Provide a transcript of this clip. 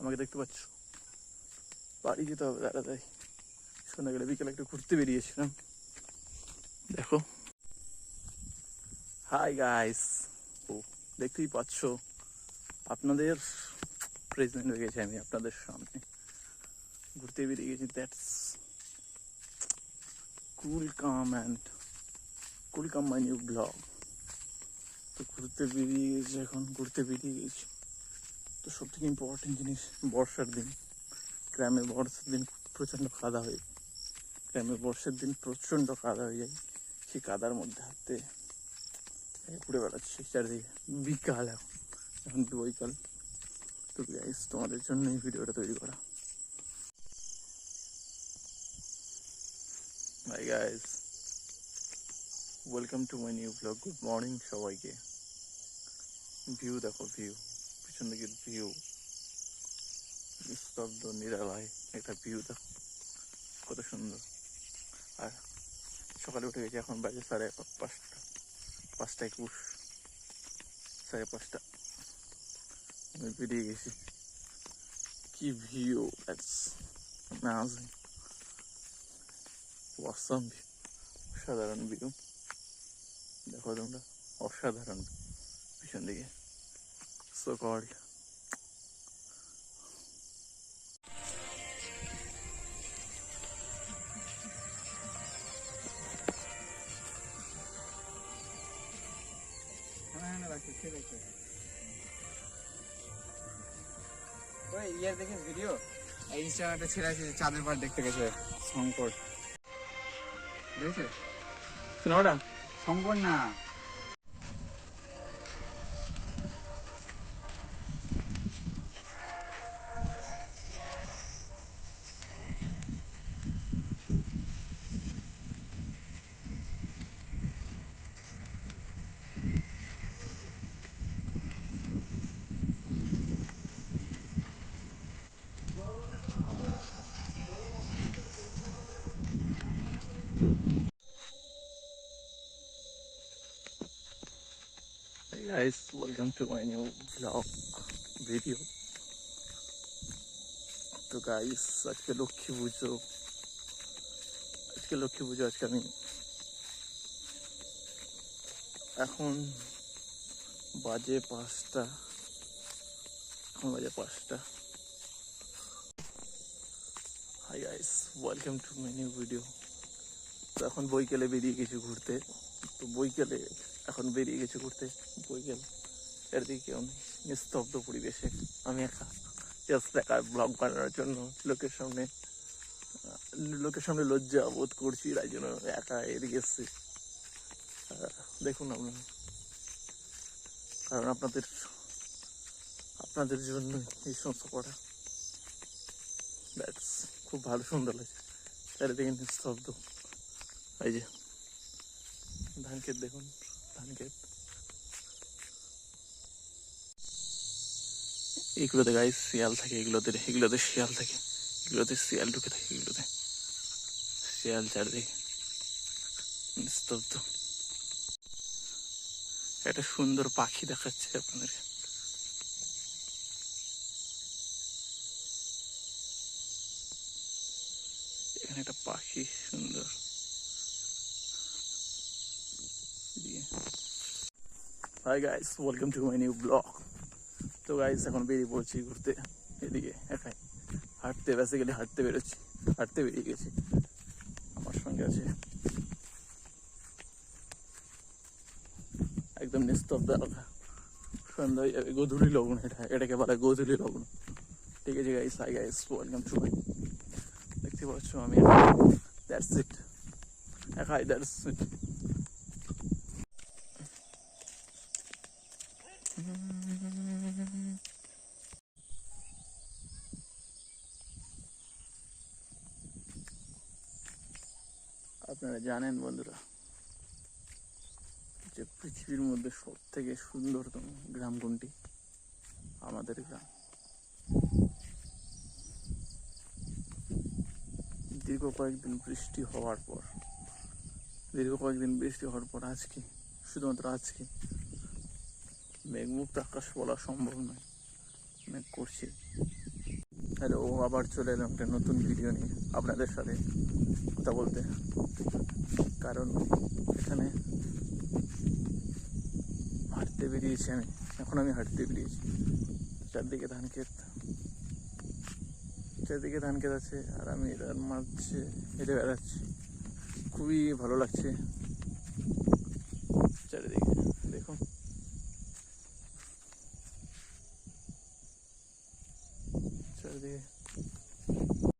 আমাকে দেখতে পাচ্ছ? বাড়ি যেতে হবে তাড়াতাড়ি। সন্ধ্যাবেলা বিকেলে একটু ঘুরতে বেরিয়েছিলাম। দেখো, হাই গাইস। ও দেখতেই পাচ্ছ, আপনাদের প্রেজেন্ট হয়ে গেছে, আমি আপনাদের সামনে ঘুরতে বেরিয়ে গেছি। That's cool come and cool come my new blog. তো ঘুরতে বেরিয়ে গেছি, এখন ঘুরতে বেরিয়ে গেছি। তো সব থেকে ইম্পর্টেন্ট জিনিস, বর্ষার দিন, গ্রামে বর্ষার দিন প্রচণ্ড কাদা হয়ে, গ্রামে বর্ষার দিন প্রচণ্ড কাদা হয়ে যায়। সেই কাদার মধ্যে হাঁটতে ঘুরে বেড়াচ্ছি চারিদিকে। বিকাল, এখন বৈকাল। তো গাইস, তোমাদের জন্য এই ভিডিওটা তৈরি করা। Hi guys, welcome to my new blog. Good morning সবাইকে। ভিউ দেখো, ভিউ পিছন দিকের ভিউ, নিস্তব্ধ নিরালায় একটা ভিউ দেখো, কত সুন্দর। আর সকালে উঠে গেছি, এখন বাজে 5:30, 5:21, 5:30 আমি বেরিয়ে গেছি। কি view, that's amazing, awesome view, অসাধারণ ভিউ। দেখো তোমরা, অসাধারণ পিছন দিকে, সো কল্ড। ওই ইয়ার দেখিস ভিডিও, ইনস্টাগ্রামে ছেড়ে আছে চাঁদের পাড় দেখতে গেছে শঙ্কর, বুঝেছে? সিনেমাটা শঙ্কর না, guys, welcome to my new blog video. তো গাইস, আজকে লক্ষ্মী পুজো, আজকে আমি এখন বাজে 5টা, hi guys, welcome to my new video. তো এখন বৈকালে বেরিয়ে গেছি ঘুরতে। তো বৈকালে এখন বেরিয়ে গেছি ঘুরতে, বৈকাল চারিদিকে কেউ নেই, নিস্তব্ধ পরিবেশে আমি একা, জাস্ট একা ব্লগ বানানোর জন্য লোকের সামনে লজ্জা বোধ করছি, তাই জন্য একা এদিকে এসছি। দেখুন আপনারা, কারণ আপনাদের জন্য এই সমস্ত করা। দ্যাটস খুব ভালো, সুন্দর লাগছে, চারিদিকে নিস্তব্ধ। এই যে ধান ক্ষেত দেখুন, ধান ক্ষেত, এগুলোতে গাইস শিয়াল থাকে, এগুলোতে শিয়াল থাকে, এগুলোতে শিয়াল ঢুকে থাকে, এগুলোতে শিয়াল, চারিদিকে নিস্তব্ধ। একটা সুন্দর পাখি দেখাচ্ছে আপনাদেরকে। এখানে একটা পাখি সুন্দর। Hi guys, welcome to my new blog. তো গাইস, এখন বেরিয়ে পড়ছি ঘুরতে এদিকে একাই, হাঁটতে বেরিয়ে গেছি। আমার সঙ্গে আছে একদম নিস্তব্ধ এলাকা। সন্ধ্যা হয়ে যাবে, গোধূলি লগ্ন, এটাকে বলা গোধূলি লগ্ন। ঠিক আছে guys, hi guys, welcome to my, দেখতে পাচ্ছ আমি দ্যাটস ইট, একাই, দ্যাটস ইট। আপনারা জানেন বন্ধুরা, যে পৃথিবীর মধ্যে সব থেকে সুন্দরতম গ্রাম কোনটি? আমাদের গ্রাম। দীর্ঘ কয়েকদিন বৃষ্টি হওয়ার পর আজকে, শুধুমাত্র আজকে, মেঘমুক্ত আকাশ বলা সম্ভব নয়, মেঘ করছে, হ্যালো, আবার চলে এলাম একটা নতুন ভিডিও নিয়ে আপনাদের সাথে কথা বলতে। কারণ এখানে হাঁটতে বেরিয়েছি আমি, এখন আমি হাঁটতে বেরিয়েছি। চারদিকে ধান ক্ষেত, আছে আর আমি এটার মাঝে হেঁটে বেড়াচ্ছি। খুবই ভালো লাগছে